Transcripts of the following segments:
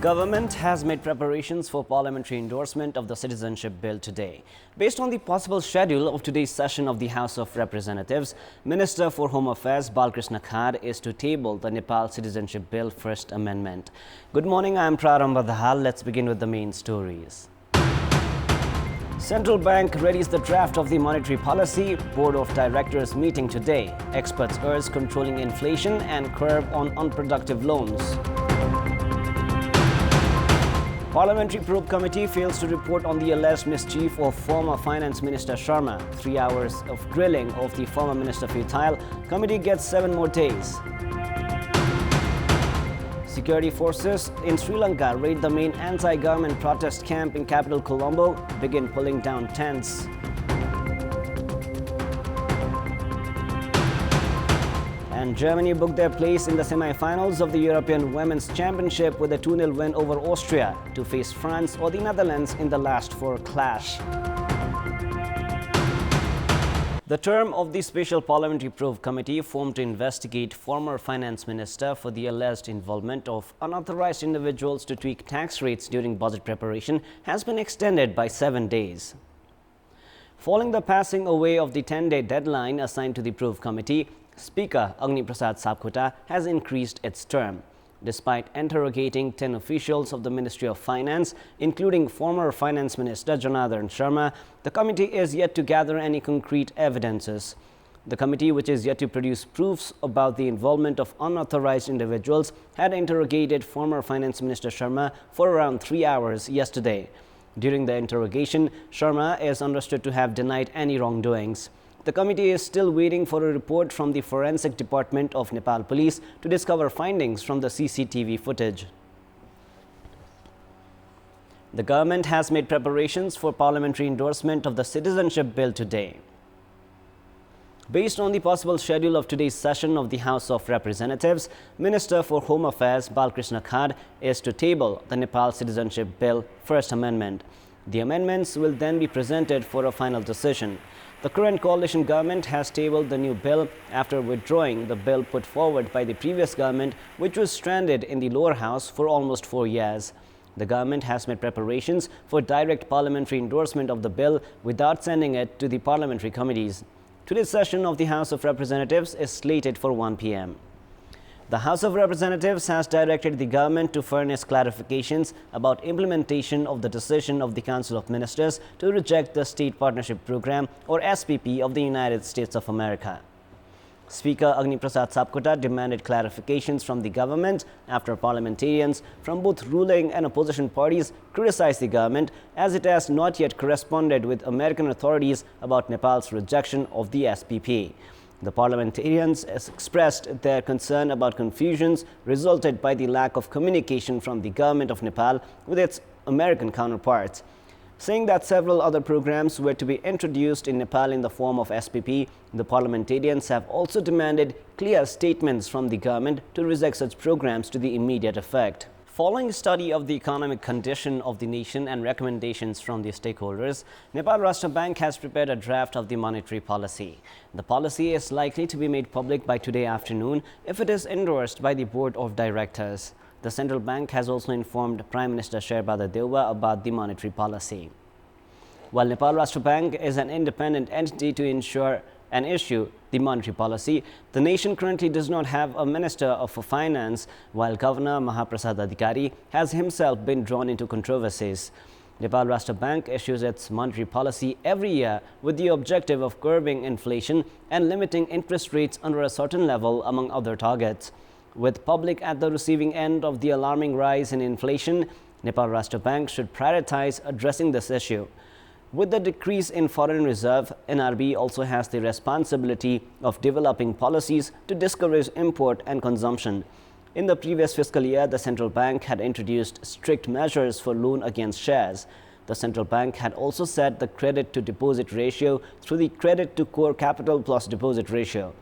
Government has made preparations for parliamentary endorsement of the citizenship bill today. Based on the possible schedule of today's session of the House of Representatives, Minister for Home Affairs Balkrishna Khar is to table the Nepal Citizenship Bill First Amendment. Good morning, I am Prarambha Dahal. Let's begin with the main stories. Central Bank readies the draft of the monetary policy. Board of Directors meeting today. Experts urge controlling inflation and curb on unproductive loans. Parliamentary Probe Committee fails to report on the alleged mischief of former Finance Minister Sharma. 3 hours of grilling of the former minister futile. Committee gets 7 more days. Security forces in Sri Lanka raid the main anti-government protest camp in capital Colombo, begin pulling down tents. And Germany booked their place in the semi-finals of the European Women's Championship with a 2-0 win over Austria to face France or the Netherlands in the last 4 clash. The term of the Special Parliamentary Probe Committee formed to investigate former Finance Minister for the alleged involvement of unauthorized individuals to tweak tax rates during budget preparation has been extended by 7 days. Following the passing away of the 10-day deadline assigned to the Probe Committee, Speaker Agni Prasad Sabkota has increased its term. Despite interrogating 10 officials of the Ministry of Finance, including former Finance Minister Janardhan Sharma, the committee is yet to gather any concrete evidences. The committee, which is yet to produce proofs about the involvement of unauthorized individuals, had interrogated former Finance Minister Sharma for around 3 hours yesterday. During the interrogation, Sharma is understood to have denied any wrongdoings. The committee is still waiting for a report from the Forensic Department of Nepal Police to discover findings from the CCTV footage. The government has made preparations for parliamentary endorsement of the citizenship bill today. Based on the possible schedule of today's session of the House of Representatives, Minister for Home Affairs Balkrishna Khar is to table the Nepal Citizenship Bill First Amendment. The amendments will then be presented for a final decision. The current coalition government has tabled the new bill after withdrawing the bill put forward by the previous government, which was stranded in the lower house for almost 4 years. The government has made preparations for direct parliamentary endorsement of the bill without sending it to the parliamentary committees. Today's session of the House of Representatives is slated for 1 p.m. The House of Representatives has directed the government to furnish clarifications about implementation of the decision of the Council of Ministers to reject the State Partnership Program or SPP of the United States of America. Speaker Agni Prasad Sabkota demanded clarifications from the government after parliamentarians from both ruling and opposition parties criticized the government as it has not yet corresponded with American authorities about Nepal's rejection of the SPP. The parliamentarians expressed their concern about confusions resulted by the lack of communication from the government of Nepal with its American counterparts. Saying that several other programs were to be introduced in Nepal in the form of SPP, the parliamentarians have also demanded clear statements from the government to reject such programs to the immediate effect. Following a study of the economic condition of the nation and recommendations from the stakeholders, Nepal Rashtra Bank has prepared a draft of the monetary policy. The policy is likely to be made public by today afternoon if it is endorsed by the Board of Directors. The central bank has also informed Prime Minister Sherbada Deuba about the monetary policy. While Nepal Rashtra Bank is an independent entity to ensure and issue the monetary policy, the nation currently does not have a Minister of Finance, while Governor Mahaprasad Adhikari has himself been drawn into controversies. Nepal Rashtra Bank issues its monetary policy every year with the objective of curbing inflation and limiting interest rates under a certain level, among other targets. With public at the receiving end of the alarming rise in inflation, Nepal Rashtra Bank should prioritize addressing this issue. With the decrease in foreign reserve, NRB also has the responsibility of developing policies to discourage import and consumption. In the previous fiscal year, the central bank had introduced strict measures for loan against shares. The central bank had also set the credit to deposit ratio through the credit to core capital plus deposit ratio.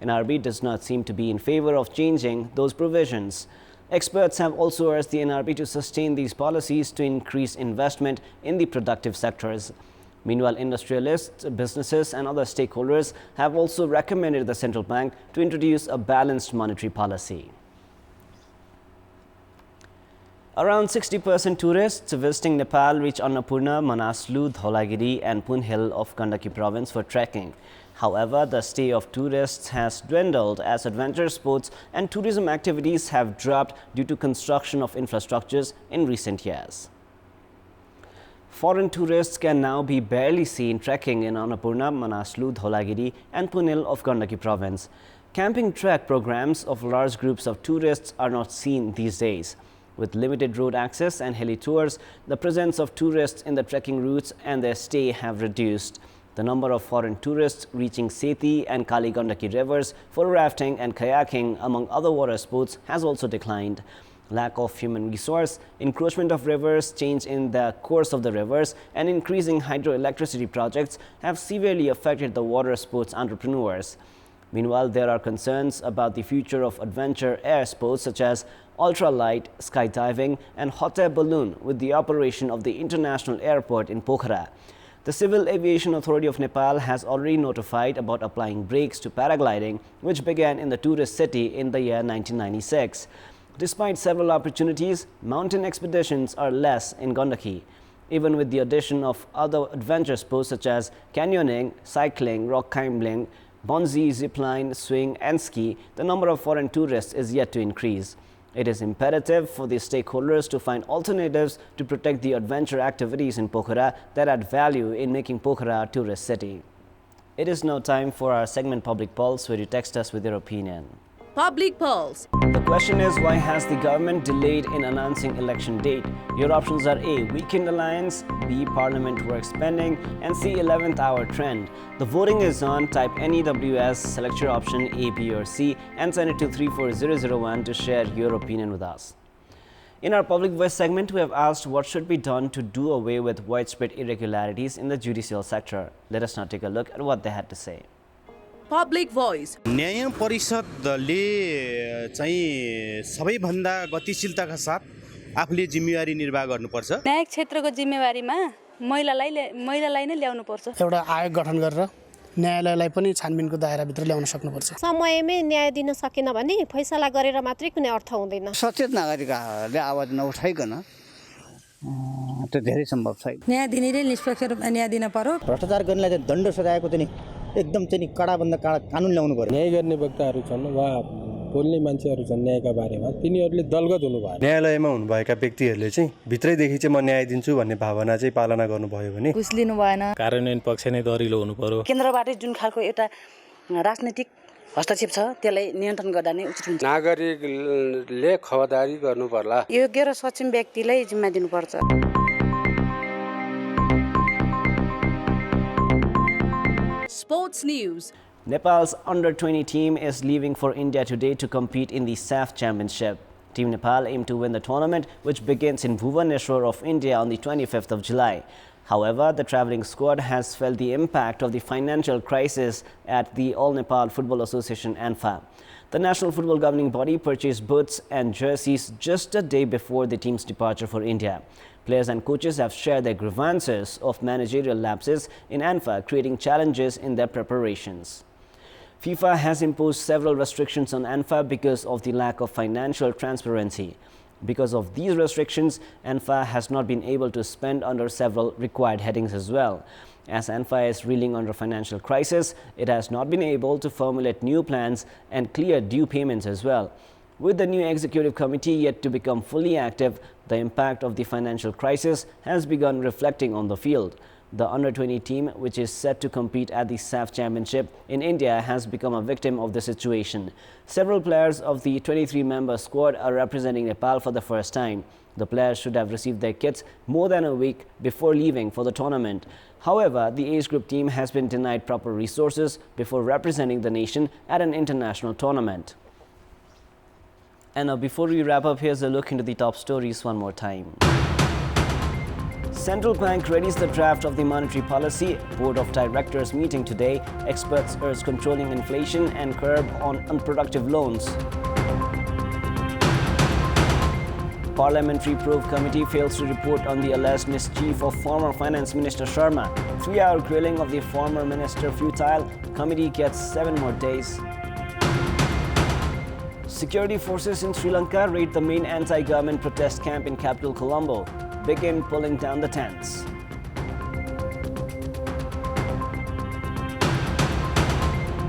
NRB does not seem to be in favor of changing those provisions. Experts have also urged the NRB to sustain these policies to increase investment in the productive sectors. Meanwhile, industrialists, businesses and other stakeholders have also recommended the central bank to introduce a balanced monetary policy. Around 60% tourists visiting Nepal reach Annapurna, Manaslu, Dhaulagiri and Punhil of Gandaki province for trekking. However, the stay of tourists has dwindled as adventure sports and tourism activities have dropped due to construction of infrastructures in recent years. Foreign tourists can now be barely seen trekking in Annapurna, Manaslu, Dhaulagiri and Punhil of Gandaki province. Camping trek programs of large groups of tourists are not seen these days. With limited road access and heli tours, the presence of tourists in the trekking routes and their stay have reduced. The number of foreign tourists reaching Sethi and Kali Gandaki rivers for rafting and kayaking, among other water sports, has also declined. Lack of human resource, encroachment of rivers, change in the course of the rivers, and increasing hydroelectricity projects have severely affected the water sports entrepreneurs. Meanwhile, there are concerns about the future of adventure air sports such as ultralight, skydiving and hot air balloon with the operation of the international airport in Pokhara. The Civil Aviation Authority of Nepal has already notified about applying brakes to paragliding, which began in the tourist city in the year 1996. Despite several opportunities, mountain expeditions are less in Gandaki. Even with the addition of other adventure sports such as canyoning, cycling, rock climbing, bungee, zipline, swing and ski, the number of foreign tourists is yet to increase. It is imperative for the stakeholders to find alternatives to protect the adventure activities in Pokhara that add value in making Pokhara a tourist city. It is now time for our segment Public Pulse, where you text us with your opinion. Public Pulse. The question is, why has the government delayed in announcing election date? Your options are A. Weekend alliance, B. Parliament works pending, and C. 11th hour trend. The voting is on. Type NEWS, select your option A, B or C and send it to 34001 to share your opinion with us. In our Public Voice segment, we have asked what should be done to do away with widespread irregularities in the judicial sector. Let us now take a look at what they had to say. Public Voice. न्याय परिषदले चाहिँ सबैभन्दा गतिशीलताका साथ आफूले जिम्मेवारी निर्वाह गर्नुपर्छ। न्याय क्षेत्रको जिम्मेवारीमा महिलालाई नै ल्याउनु पर्छ। एउटा आयोग गठन गरेर न्यायालयलाई पनि छानबिनको दायराभित्र ल्याउन सक्नुपर्छ। समयमै न्याय दिन सकेन भने फैसला गरेर मात्रै कुनै अर्थ हुँदैन। सचेत नागरिकहरूले आवाज नउठाइकन त्यो धेरै सम्भव छैन। न्याय दिनेले निष्पक्ष रूपमा न्याय दिन पर्यो। भ्रष्टाचार गर्नेलाई चाहिँ दण्ड सजायको चाहिँ एकदम चाहिँ कडाभन्दा कडा कानुन ल्याउनु पर्यो। न्याय गर्ने वक्ताहरू छन् वा बोल्ने मान्छेहरू छन् न्यायका बारेमा, तिनीहरूले दलगत हुनु भयो। न्यायालयमा हुनुभएका व्यक्तिहरूले चाहिँ भित्रैदेखि चाहिँ म न्याय दिन्छु भन्ने भावना चाहिँ पालना गर्नुभयो भने घुस लिनु भएन। कार्यान्वयन पक्ष नै दरिलो हुनु पर्यो। केन्द्रबाट जुन खालको एउटा राजनीतिक हस्तक्षेप छ त्यसलाई नियन्त्रण गर्दा नै उचित हुन्छ। नागरिकले खबरदारी गर्नु पर्ला। योग्य र सक्षम व्यक्तिलाई जिम्मा दिनुपर्छ। Sports News. Nepal's under-20 team is leaving for India today to compete in the SAF Championship. Team Nepal aim to win the tournament, which begins in Bhubaneswar of India on the 25th of July. However, the travelling squad has felt the impact of the financial crisis at the All Nepal Football Association ANFA. The national football governing body purchased boots and jerseys just a day before the team's departure for India. Players and coaches have shared their grievances of managerial lapses in ANFA, creating challenges in their preparations. FIFA has imposed several restrictions on ANFA because of the lack of financial transparency. Because of these restrictions, ANFA has not been able to spend under several required headings as well. As ANFA is reeling under financial crisis, it has not been able to formulate new plans and clear due payments as well. With the new executive committee yet to become fully active, the impact of the financial crisis has begun reflecting on the field. The under-20 team, which is set to compete at the SAF Championship in India, has become a victim of the situation. Several players of the 23-member squad are representing Nepal for the first time. The players should have received their kits more than a week before leaving for the tournament. However, the age group team has been denied proper resources before representing the nation at an international tournament. And now, before we wrap up, here's a look into the top stories one more time. Central Bank readies the draft of the monetary policy. Board of Directors meeting today. Experts urge controlling inflation and curb on unproductive loans. Parliamentary Probe Committee fails to report on the alleged mischief of former Finance Minister Sharma. 3-hour grilling of the former minister futile. Committee gets 7 more days. Security forces in Sri Lanka raid the main anti-government protest camp in capital Colombo, begin pulling down the tents.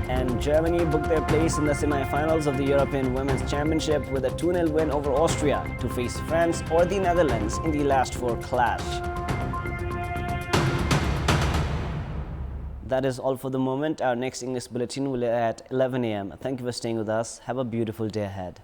And Germany booked their place in the semi-finals of the European Women's Championship with a 2-0 win over Austria to face France or the Netherlands in the last four clash. That is all for the moment. Our next English bulletin will air at 11 a.m. Thank you for staying with us. Have a beautiful day ahead.